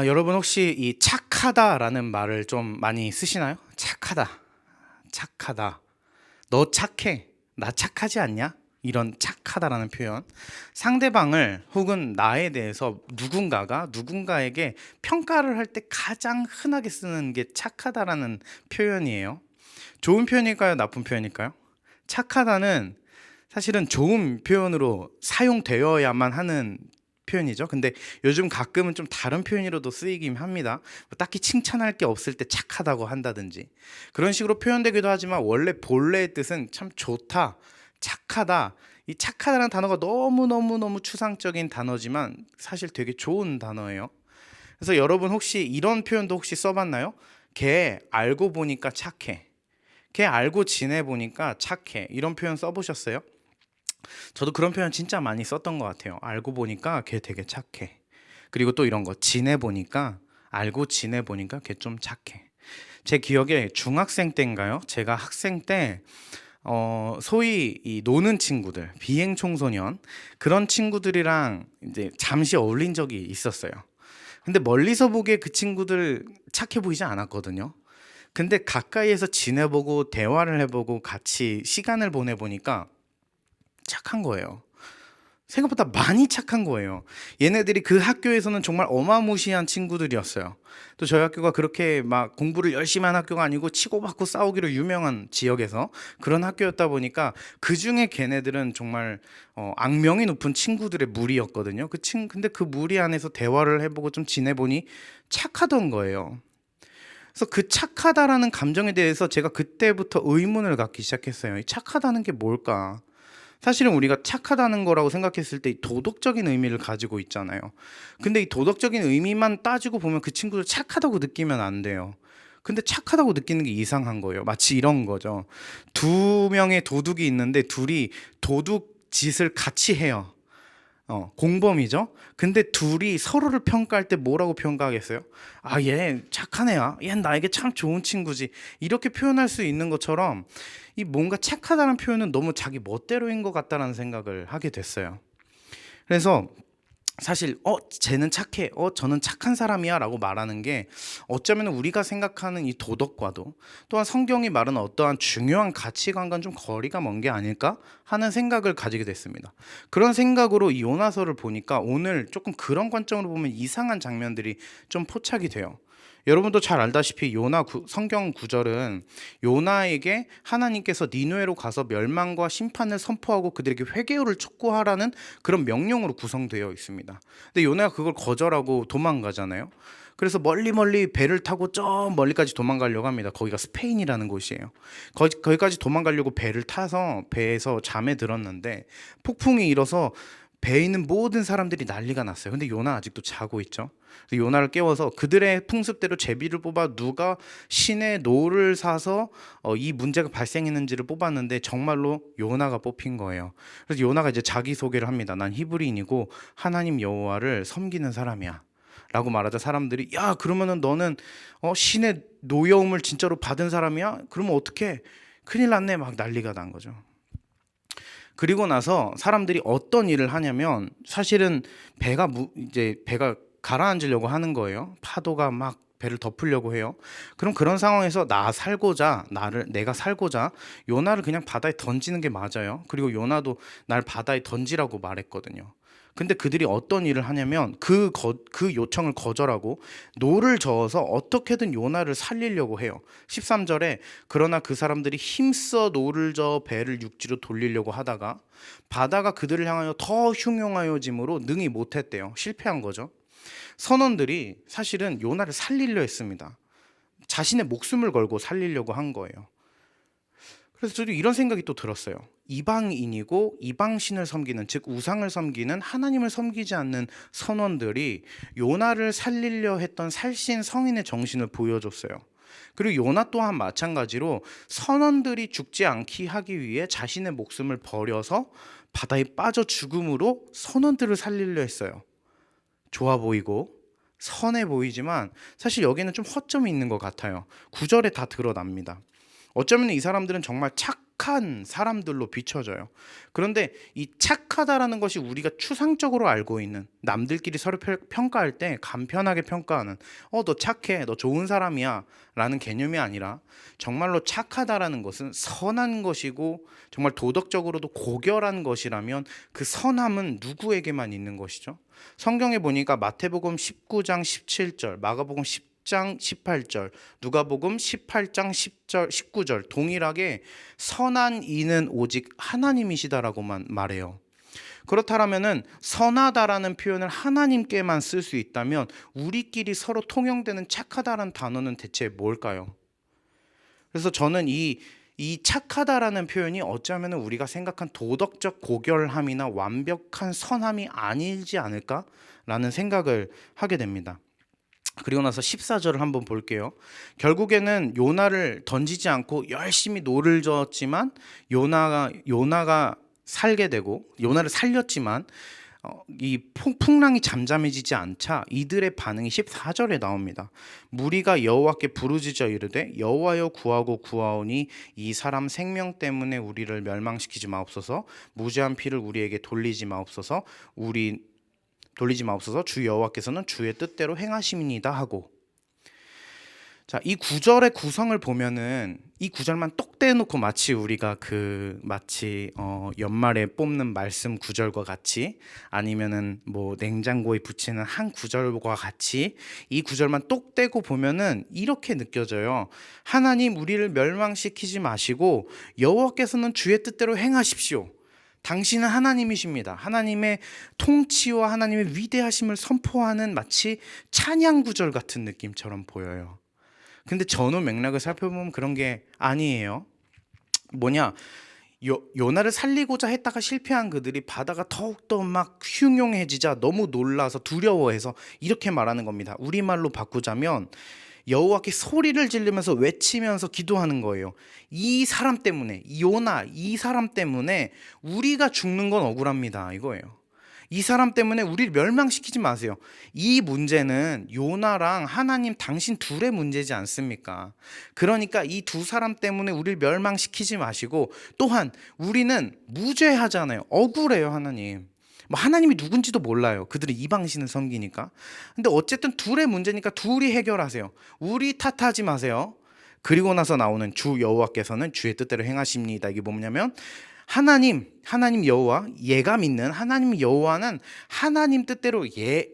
여러분 혹시 이 착하다라는 말을 좀 많이 쓰시나요? 착하다. 착하다. 너 착해. 나 착하지 않냐? 이런 착하다라는 표현. 상대방을 혹은 나에 대해서 누군가가 누군가에게 평가를 할 때 가장 흔하게 쓰는 게 착하다라는 표현이에요. 좋은 표현일까요? 나쁜 표현일까요? 착하다는 사실은 좋은 표현으로 사용되어야만 하는 표현이죠. 근데 요즘 가끔은 좀 다른 표현으로도 쓰이긴 합니다. 뭐 딱히 칭찬할 게 없을 때 착하다고 한다든지 그런 식으로 표현되기도 하지만 원래 본래의 뜻은 참 좋다, 착하다. 이 착하다라는 단어가 너무너무너무 추상적인 단어지만 사실 되게 좋은 단어예요. 그래서 여러분 혹시 이런 표현도 혹시 써봤나요? 걔 알고 보니까 착해. 걔 알고 지내보니까 착해. 이런 표현 써보셨어요? 저도 그런 표현 진짜 많이 썼던 것 같아요. 알고 보니까 걔 되게 착해. 그리고 또 이런 거 지내보니까 알고 지내보니까 걔 좀 착해. 제 기억에 중학생 때인가요? 제가 학생 때 소위 이 노는 친구들, 비행 청소년 그런 친구들이랑 이제 잠시 어울린 적이 있었어요. 근데 멀리서 보기에 그 친구들 착해 보이지 않았거든요. 근데 가까이에서 지내보고 대화를 해보고 같이 시간을 보내보니까 착한 거예요. 생각보다 많이 착한 거예요. 얘네들이 그 학교에서는 정말 어마무시한 친구들이었어요. 또 저희 학교가 그렇게 막 공부를 열심히 한 학교가 아니고 치고받고 싸우기로 유명한 지역에서 그런 학교였다 보니까 그 중에 걔네들은 정말 악명이 높은 친구들의 무리였거든요. 근데 그 무리 안에서 대화를 해보고 좀 지내보니 착하던 거예요. 그래서 그 착하다라는 감정에 대해서 제가 그때부터 의문을 갖기 시작했어요. 이 착하다는 게 뭘까? 사실은 우리가 착하다는 거라고 생각했을 때 도덕적인 의미를 가지고 있잖아요. 근데 이 도덕적인 의미만 따지고 보면 그 친구들 착하다고 느끼면 안 돼요. 근데 착하다고 느끼는 게 이상한 거예요. 마치 이런 거죠. 두 명의 도둑이 있는데 둘이 도둑 짓을 같이 해요. 공범이죠. 근데 둘이 서로를 평가할 때 뭐라고 평가하겠어요? 얘 착한 애야. 얘 나에게 참 좋은 친구지. 이렇게 표현할 수 있는 것처럼 이 뭔가 착하다는 표현은 너무 자기 멋대로인 것 같다라는 생각을 하게 됐어요. 그래서 사실 쟤는 착해, 저는 착한 사람이야라고 말하는 게 어쩌면 우리가 생각하는 이 도덕과도 또한 성경이 말하는 어떠한 중요한 가치관과는 좀 거리가 먼 게 아닐까 하는 생각을 가지게 됐습니다. 그런 생각으로 이 요나서를 보니까 오늘 조금 그런 관점으로 보면 이상한 장면들이 좀 포착이 돼요. 여러분도 잘 알다시피 성경 구절은 요나에게 하나님께서 니느웨로 가서 멸망과 심판을 선포하고 그들에게 회개를 촉구하라는 그런 명령으로 구성되어 있습니다. 근데 요나가 그걸 거절하고 도망가잖아요. 그래서 멀리 배를 타고 저 멀리까지 도망가려고 합니다. 거기가 스페인이라는 곳이에요. 거기까지 도망가려고 배를 타서 배에서 잠에 들었는데 폭풍이 일어서 배에 있는 모든 사람들이 난리가 났어요. 근데 요나 아직도 자고 있죠. 그래서 요나를 깨워서 그들의 풍습대로 제비를 뽑아 누가 신의 노를 사서 이 문제가 발생했는지를 뽑았는데 정말로 요나가 뽑힌 거예요. 그래서 요나가 이제 자기 소개를 합니다. 난 히브리인이고 하나님 여호와를 섬기는 사람이야. 라고 말하자 사람들이 야 그러면은 너는 신의 노여움을 진짜로 받은 사람이야? 그러면 어떡해? 큰일 났네 막 난리가 난 거죠. 그리고 나서 사람들이 어떤 일을 하냐면 사실은 배가 가라앉으려고 하는 거예요. 파도가 막 배를 덮으려고 해요. 그럼 그런 상황에서 내가 살고자 요나를 그냥 바다에 던지는 게 맞아요. 그리고 요나도 날 바다에 던지라고 말했거든요. 근데 그들이 어떤 일을 하냐면 그 요청을 거절하고 노를 저어서 어떻게든 요나를 살리려고 해요. 13절에 그러나 그 사람들이 힘써 노를 저어 배를 육지로 돌리려고 하다가 바다가 그들을 향하여 더 흉용하여짐으로 능히 못했대요. 실패한 거죠. 선원들이 사실은 요나를 살리려 했습니다. 자신의 목숨을 걸고 살리려고 한 거예요. 그래서 저도 이런 생각이 또 들었어요. 이방인이고 이방신을 섬기는, 즉 우상을 섬기는, 하나님을 섬기지 않는 선원들이 요나를 살리려 했던 살신 성인의 정신을 보여줬어요. 그리고 요나 또한 마찬가지로 선원들이 죽지 않게 하기 위해 자신의 목숨을 버려서 바다에 빠져 죽음으로 선원들을 살리려 했어요. 좋아 보이고 선해 보이지만 사실 여기는 좀 허점이 있는 것 같아요. 9절에 다 드러납니다. 어쩌면 이 사람들은 정말 착한 사람들로 비춰져요. 그런데 이 착하다라는 것이 우리가 추상적으로 알고 있는, 남들끼리 서로 평가할 때 간편하게 평가하는 너 착해, 너 좋은 사람이야 라는 개념이 아니라, 정말로 착하다라는 것은 선한 것이고 정말 도덕적으로도 고결한 것이라면 그 선함은 누구에게만 있는 것이죠? 성경에 보니까 마태복음 19장 17절, 마가복음 10장 18절, 누가복음 18장 10절, 19절 동일하게 선한 이는 오직 하나님이시다라고만 말해요. 그렇다면은 선하다라는 표현을 하나님께만 쓸 수 있다면 우리끼리 서로 통용되는 착하다라는 단어는 대체 뭘까요? 그래서 저는 이 착하다라는 표현이 어쩌면 우리가 생각한 도덕적 고결함이나 완벽한 선함이 아니지 않을까라는 생각을 하게 됩니다. 그리고 나서 14절을 한번 볼게요. 결국에는 요나를 던지지 않고 열심히 노를 저었지만 요나가 살게 되고, 요나를 살렸지만 이 풍랑이 잠잠해지지 않자 이들의 반응이 14절에 나옵니다. 무리가 여호와께 부르짖어 이르되 여호와여 구하고 구하오니 이 사람 생명 때문에 우리를 멸망시키지 마옵소서, 무죄한 피를 우리에게 돌리지 마옵소서, 주 여호와께서는 주의 뜻대로 행하심이니이다 하고. 자, 이 구절의 구성을 보면은 이 구절만 똑 떼놓고 마치 우리가 연말에 뽑는 말씀 구절과 같이, 아니면은 뭐 냉장고에 붙이는 한 구절과 같이 이 구절만 똑 떼고 보면은 이렇게 느껴져요. 하나님, 우리를 멸망시키지 마시고 여호와께서는 주의 뜻대로 행하십시오. 당신은 하나님이십니다. 하나님의 통치와 하나님의 위대하심을 선포하는 마치 찬양 구절 같은 느낌처럼 보여요. 근데 전후 맥락을 살펴보면 그런 게 아니에요. 요나를 살리고자 했다가 실패한 그들이 바다가 더욱더 막 흉흉해지자 너무 놀라서 두려워해서 이렇게 말하는 겁니다. 우리말로 바꾸자면 여호와께 소리를 지르면서 외치면서 기도하는 거예요. 이 사람 때문에, 요나 이 사람 때문에 우리가 죽는 건 억울합니다, 이거예요. 이 사람 때문에 우리를 멸망시키지 마세요. 이 문제는 요나랑 하나님 당신 둘의 문제지 않습니까? 그러니까 이 두 사람 때문에 우리를 멸망시키지 마시고, 또한 우리는 무죄하잖아요. 억울해요, 하나님. 하나님이 누군지도 몰라요. 그들이 이방신을 섬기니까. 근데 어쨌든 둘의 문제니까 둘이 해결하세요. 우리 탓하지 마세요. 그리고 나서 나오는 주 여호와께서는 주의 뜻대로 행하십니다. 이게 뭐냐면 하나님 여호와, 얘가 믿는 하나님 여호와는 하나님 뜻대로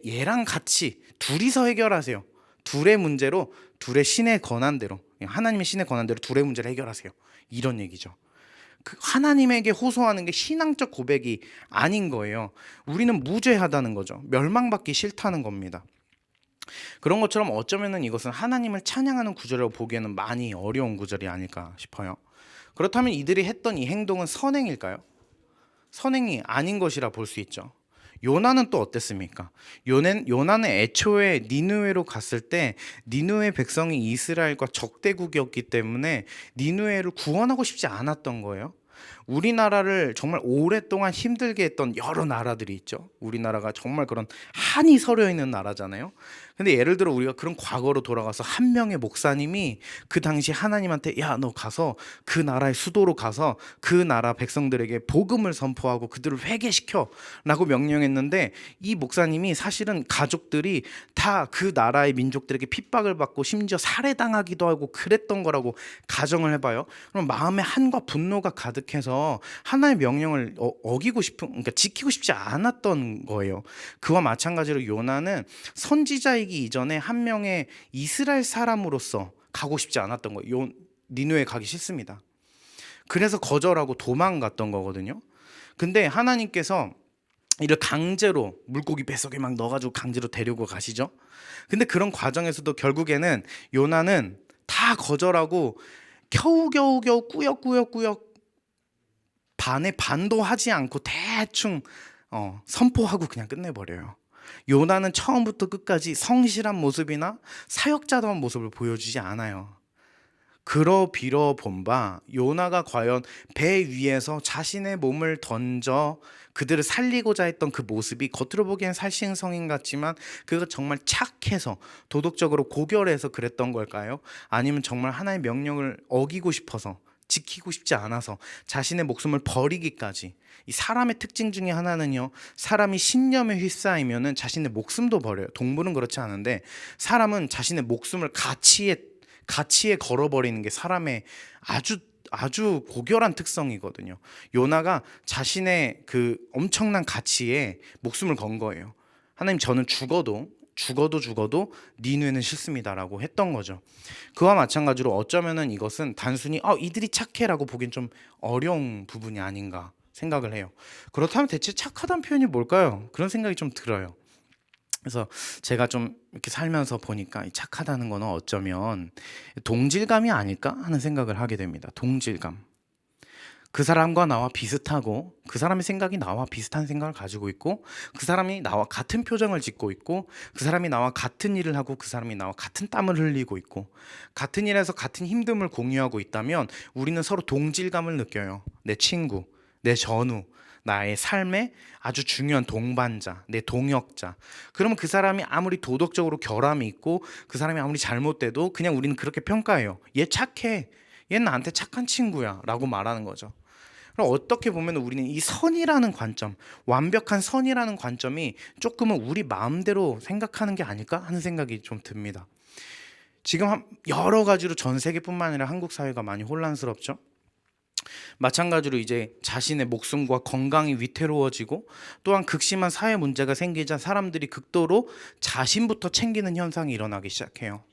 얘랑 같이 둘이서 해결하세요. 둘의 문제로, 둘의 신의 권한대로, 하나님의 신의 권한대로 둘의 문제를 해결하세요. 이런 얘기죠. 하나님에게 호소하는 게 신앙적 고백이 아닌 거예요. 우리는 무죄하다는 거죠. 멸망받기 싫다는 겁니다. 그런 것처럼 어쩌면은 이것은 하나님을 찬양하는 구절이라고 보기에는 많이 어려운 구절이 아닐까 싶어요. 그렇다면 이들이 했던 이 행동은 선행일까요? 선행이 아닌 것이라 볼 수 있죠. 요나는 또 어땠습니까? 요나는 애초에 니느웨로 갔을 때 니느웨 백성이 이스라엘과 적대국이었기 때문에 니느웨를 구원하고 싶지 않았던 거예요. 우리나라를 정말 오랫동안 힘들게 했던 여러 나라들이 있죠. 우리나라가 정말 그런 한이 서려 있는 나라잖아요. 근데 예를 들어 우리가 그런 과거로 돌아가서 한 명의 목사님이 그 당시 하나님한테 야, 너 가서 그 나라의 수도로 가서 그 나라 백성들에게 복음을 선포하고 그들을 회개시켜 라고 명령했는데, 이 목사님이 사실은 가족들이 다 그 나라의 민족들에게 핍박을 받고 심지어 살해당하기도 하고 그랬던 거라고 가정을 해봐요. 그럼 마음에 한과 분노가 가득해서 하나님의 명령을 그러니까 지키고 싶지 않았던 거예요. 그와 마찬가지로 요나는 선지자이기 이전에 한 명의 이스라엘 사람으로서 가고 싶지 않았던 거예요. 니느웨 가기 싫습니다. 그래서 거절하고 도망갔던 거거든요. 근데 하나님께서 이를 강제로 물고기 뱃속에 막 넣어가지고 강제로 데리고 가시죠. 근데 그런 과정에서도 결국에는 요나는 다 거절하고 겨우겨우 꾸역꾸역 반도 하지 않고 대충 선포하고 그냥 끝내버려요. 요나는 처음부터 끝까지 성실한 모습이나 사역자다운 모습을 보여주지 않아요. 그러비러 본바 요나가 과연 배 위에서 자신의 몸을 던져 그들을 살리고자 했던 그 모습이 겉으로 보기엔 살신성인 같지만 그가 정말 착해서 도덕적으로 고결해서 그랬던 걸까요? 아니면 정말 하나의 명령을 어기고 싶어서 지키고 싶지 않아서 자신의 목숨을 버리기까지. 이 사람의 특징 중에 하나는요, 사람이 신념에 휩싸이면은 자신의 목숨도 버려요. 동물은 그렇지 않은데 사람은 자신의 목숨을 가치에 걸어버리는 게 사람의 아주 고결한 특성이거든요. 요나가 자신의 그 엄청난 가치에 목숨을 건 거예요. 하나님, 저는 죽어도 니누에는 싫습니다라고 했던 거죠. 그와 마찬가지로 어쩌면은 이것은 단순히 이들이 착해라고 보기엔 좀 어려운 부분이 아닌가 생각을 해요. 그렇다면 대체 착하다는 표현이 뭘까요? 그런 생각이 좀 들어요. 그래서 제가 좀 이렇게 살면서 보니까 이 착하다는 거는 어쩌면 동질감이 아닐까 하는 생각을 하게 됩니다. 동질감. 그 사람과 나와 비슷하고, 그 사람의 생각이 나와 비슷한 생각을 가지고 있고, 그 사람이 나와 같은 표정을 짓고 있고, 그 사람이 나와 같은 일을 하고, 그 사람이 나와 같은 땀을 흘리고 있고, 같은 일에서 같은 힘듦을 공유하고 있다면 우리는 서로 동질감을 느껴요. 내 친구, 내 전우, 나의 삶의 아주 중요한 동반자, 내 동역자. 그러면 그 사람이 아무리 도덕적으로 결함이 있고, 그 사람이 아무리 잘못돼도 그냥 우리는 그렇게 평가해요. 얘 착해, 얘는 나한테 착한 친구야 라고 말하는 거죠. 그럼 어떻게 보면 우리는 이 선이라는 관점, 완벽한 선이라는 관점이 조금은 우리 마음대로 생각하는 게 아닐까 하는 생각이 좀 듭니다. 지금 여러 가지로 전 세계뿐만 아니라 한국 사회가 많이 혼란스럽죠. 마찬가지로 이제 자신의 목숨과 건강이 위태로워지고, 또한 극심한 사회 문제가 생기자 사람들이 극도로 자신부터 챙기는 현상이 일어나기 시작해요.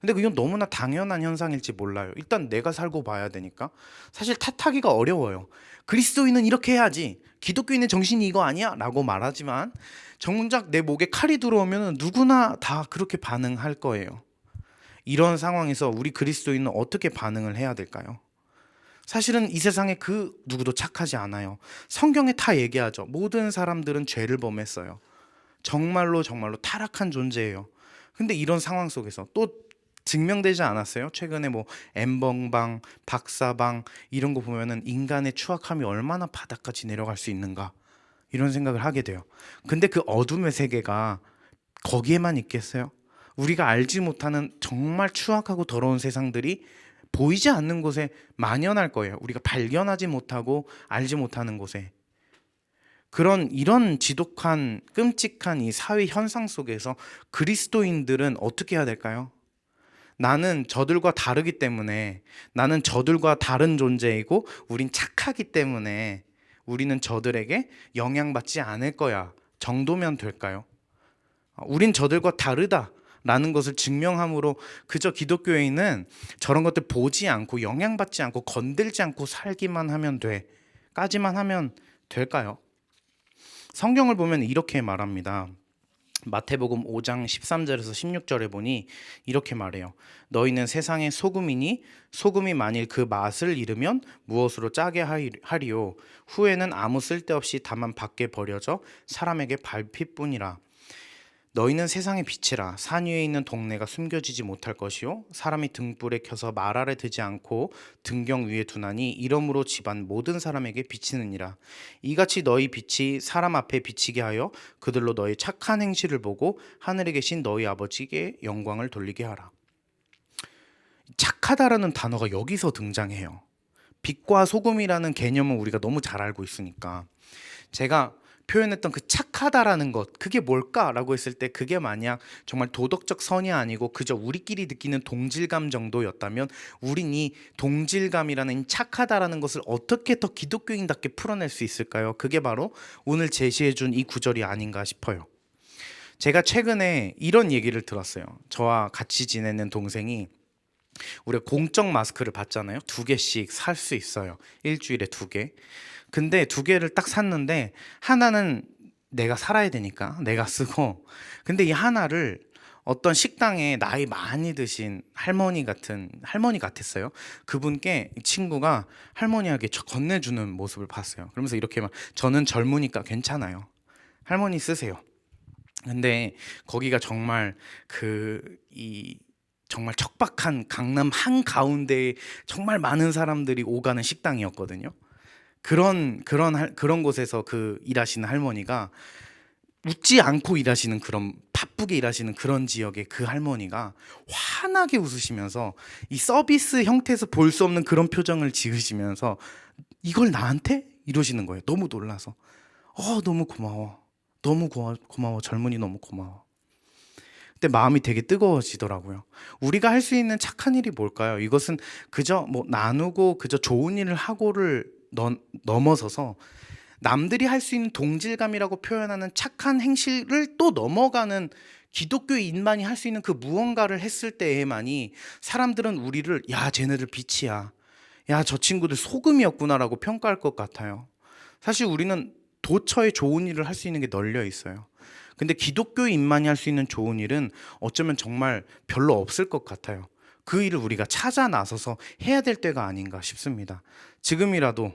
근데 이건 너무나 당연한 현상일지 몰라요. 일단 내가 살고 봐야 되니까. 사실 탓하기가 어려워요. 그리스도인은 이렇게 해야지, 기독교인의 정신이 이거 아니야? 라고 말하지만 정작 내 목에 칼이 들어오면 누구나 다 그렇게 반응할 거예요. 이런 상황에서 우리 그리스도인은 어떻게 반응을 해야 될까요? 사실은 이 세상에 그 누구도 착하지 않아요. 성경에 다 얘기하죠. 모든 사람들은 죄를 범했어요. 정말로 타락한 존재예요. 근데 이런 상황 속에서 또 증명되지 않았어요? 최근에 뭐 엠벙방, 박사방 이런 거 보면은 인간의 추악함이 얼마나 바닥까지 내려갈 수 있는가, 이런 생각을 하게 돼요. 근데 그 어둠의 세계가 거기에만 있겠어요? 우리가 알지 못하는 정말 추악하고 더러운 세상들이 보이지 않는 곳에 만연할 거예요. 우리가 발견하지 못하고 알지 못하는 곳에. 이런 지독한 끔찍한 이 사회 현상 속에서 그리스도인들은 어떻게 해야 될까요? 나는 저들과 다르기 때문에, 나는 저들과 다른 존재이고 우린 착하기 때문에 우리는 저들에게 영향받지 않을 거야 정도면 될까요? 우린 저들과 다르다 라는 것을 증명함으로 그저 기독교인은 저런 것들 보지 않고 영향받지 않고 건들지 않고 살기만 하면 돼 까지만 하면 될까요? 성경을 보면 이렇게 말합니다. 마태복음 5장 13절에서 16절에 보니 이렇게 말해요. 너희는 세상의 소금이니 소금이 만일 그 맛을 잃으면 무엇으로 짜게 하리요? 후에는 아무 쓸데없이 다만 밖에 버려져 사람에게 밟힐뿐이라. 너희는 세상의 빛이라. 산 위에 있는 동네가 숨겨지지 못할 것이요 사람이 등불에 켜서 말 아래 두지 않고 등경 위에 두나니 이러므로 집안 모든 사람에게 비치느니라. 이같이 너희 빛이 사람 앞에 비치게 하여 그들로 너희 착한 행실을 보고 하늘에 계신 너희 아버지께 영광을 돌리게 하라. 착하다라는 단어가 여기서 등장해요. 빛과 소금이라는 개념은 우리가 너무 잘 알고 있으니까. 제가 표현했던 그 착하다라는 것, 그게 뭘까라고 했을 때 그게 만약 정말 도덕적 선이 아니고 그저 우리끼리 느끼는 동질감 정도였다면 우린 이 동질감이라는 착하다라는 것을 어떻게 더 기독교인답게 풀어낼 수 있을까요? 그게 바로 오늘 제시해준 이 구절이 아닌가 싶어요. 제가 최근에 이런 얘기를 들었어요. 저와 같이 지내는 동생이 우리가 공적 마스크를 받잖아요. 2개씩 살 수 있어요. 일주일에 2개. 근데 2개를 딱 샀는데 하나는 내가 살아야 되니까 내가 쓰고, 근데 이 하나를 어떤 식당에 나이 많이 드신 할머니 같았어요. 그분께 이 친구가 할머니에게 건네주는 모습을 봤어요. 그러면서 이렇게 막, 저는 젊으니까 괜찮아요, 할머니 쓰세요. 근데 거기가 정말 정말 척박한 강남 한가운데에 정말 많은 사람들이 오가는 식당이었거든요. 그런 곳에서 일하시는 할머니가 웃지 않고 일하시는 그런 바쁘게 일하시는 그런 지역의 그 할머니가 환하게 웃으시면서 이 서비스 형태에서 볼 수 없는 그런 표정을 지으시면서 이걸 나한테? 이러시는 거예요. 너무 놀라서. 너무 고마워. 너무 고마워. 젊은이 너무 고마워. 그때 마음이 되게 뜨거워지더라고요. 우리가 할 수 있는 착한 일이 뭘까요? 이것은 그저 뭐 나누고 그저 좋은 일을 하고를 넘어서서 남들이 할 수 있는 동질감이라고 표현하는 착한 행실을 또 넘어가는 기독교인만이 할 수 있는 그 무언가를 했을 때에만이 사람들은 우리를 야 쟤네들 빛이야, 야 저 친구들 소금이었구나라고 평가할 것 같아요. 사실 우리는 도처에 좋은 일을 할 수 있는 게 널려 있어요. 근데 기독교인만이 할 수 있는 좋은 일은 어쩌면 정말 별로 없을 것 같아요. 그 일을 우리가 찾아 나서서 해야 될 때가 아닌가 싶습니다. 지금이라도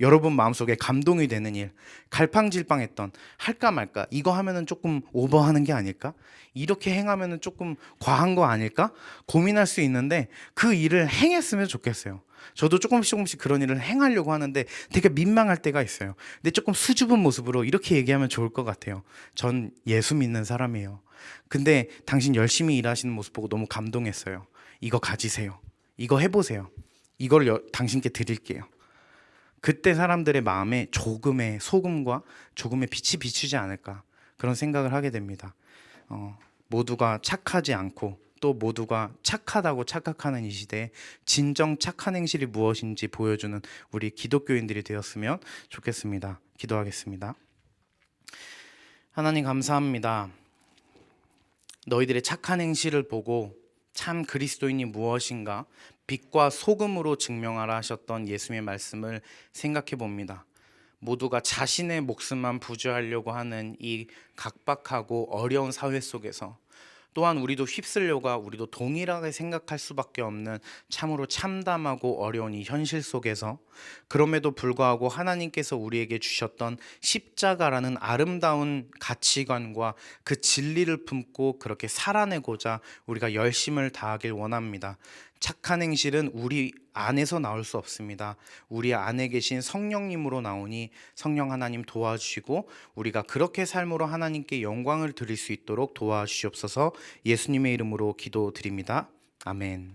여러분 마음속에 감동이 되는 일, 갈팡질팡했던 할까 말까, 이거 하면은 조금 오버하는 게 아닐까? 이렇게 행하면은 조금 과한 거 아닐까? 고민할 수 있는데 그 일을 행했으면 좋겠어요. 저도 조금씩 그런 일을 행하려고 하는데 되게 민망할 때가 있어요. 근데 조금 수줍은 모습으로 이렇게 얘기하면 좋을 것 같아요. 전 예수 믿는 사람이에요. 근데 당신 열심히 일하시는 모습 보고 너무 감동했어요. 이거 가지세요. 이거 해보세요. 이걸 당신께 드릴게요. 그때 사람들의 마음에 조금의 소금과 조금의 빛이 비추지 않을까, 그런 생각을 하게 됩니다. 모두가 착하지 않고 또 모두가 착하다고 착각하는 이 시대에 진정 착한 행실이 무엇인지 보여주는 우리 기독교인들이 되었으면 좋겠습니다. 기도하겠습니다. 하나님 감사합니다. 너희들의 착한 행실을 보고 참 그리스도인이 무엇인가 빛과 소금으로 증명하라 하셨던 예수님의 말씀을 생각해 봅니다. 모두가 자신의 목숨만 부주하려고 하는 이 각박하고 어려운 사회 속에서 또한 우리도 휩쓸려가 우리도 동일하게 생각할 수밖에 없는 참으로 참담하고 어려운 이 현실 속에서 그럼에도 불구하고 하나님께서 우리에게 주셨던 십자가라는 아름다운 가치관과 그 진리를 품고 그렇게 살아내고자 우리가 열심을 다하길 원합니다. 착한 행실은 우리 안에서 나올 수 없습니다. 우리 안에 계신 성령님으로 나오니 성령 하나님 도와주시고 우리가 그렇게 삶으로 하나님께 영광을 드릴 수 있도록 도와주시옵소서. 예수님의 이름으로 기도드립니다. 아멘.